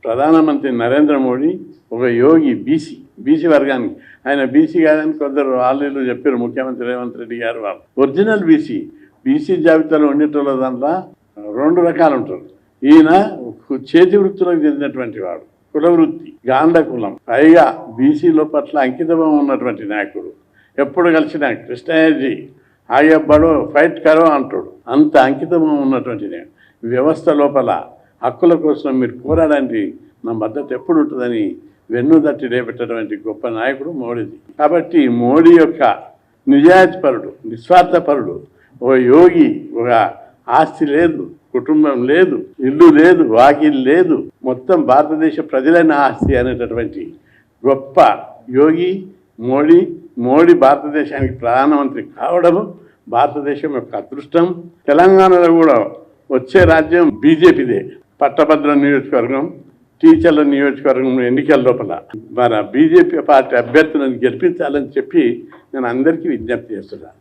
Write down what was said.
ప్రధానమంత్రి నరేంద్ర మోడీ ఒక యోగి, బీసీ వర్గానికి. ఆయన బీసీ కాదని కొందరు వాళ్ళు చెప్పారు, ముఖ్యమంత్రి రేవంత్ రెడ్డి గారు. వాళ్ళు ఒరిజినల్ బీసీ జాబితాలో ఉండేటోళ్ళ దాంట్లో 2 రకాలు ఉంటారు. ఈయన చేతి వృత్తులకు చెందినటువంటి వాడు, కులవృత్తి, గాంధ కులం, పైగా బీసీలో పట్ల అంకితభావం ఉన్నటువంటి నాయకుడు. ఎప్పుడు కలిసిన కృష్ణయ్యజీ ఆగే బడో ఫైట్ కరో అంటాడు. అంత అంకితభావం ఉన్నటువంటి వ్యవస్థ లోపల హక్కుల కోసం మీరు పోరాడానికి నా మద్దతు ఎప్పుడు ఉంటుందని వెన్నుదట్టి రేపెట్టటువంటి గొప్ప నాయకుడు మోడీది. కాబట్టి మోడీ యొక్క నిజాయితీపరుడు, నిస్వార్థపరుడు, ఒక యోగి, ఒక ఆస్తి లేదు, కుటుంబం లేదు, ఇల్లు లేదు, వాకిల్ లేదు, మొత్తం భారతదేశ ప్రజలైన ఆస్తి అనేటటువంటి గొప్ప యోగి మోడీ భారతదేశానికి ప్రధానమంత్రి కావడము భారతదేశం యొక్క అదృష్టం. తెలంగాణలో కూడా వచ్చే రాజ్యం బీజేపీదే. పట్టభద్ర నియోజకవర్గం, టీచర్ల నియోజకవర్గం ఎన్నికల లోపల మన బీజేపీ పార్టీ అభ్యర్థులను గెలిపించాలని చెప్పి నేను అందరికీ విజ్ఞప్తి చేస్తున్నాను.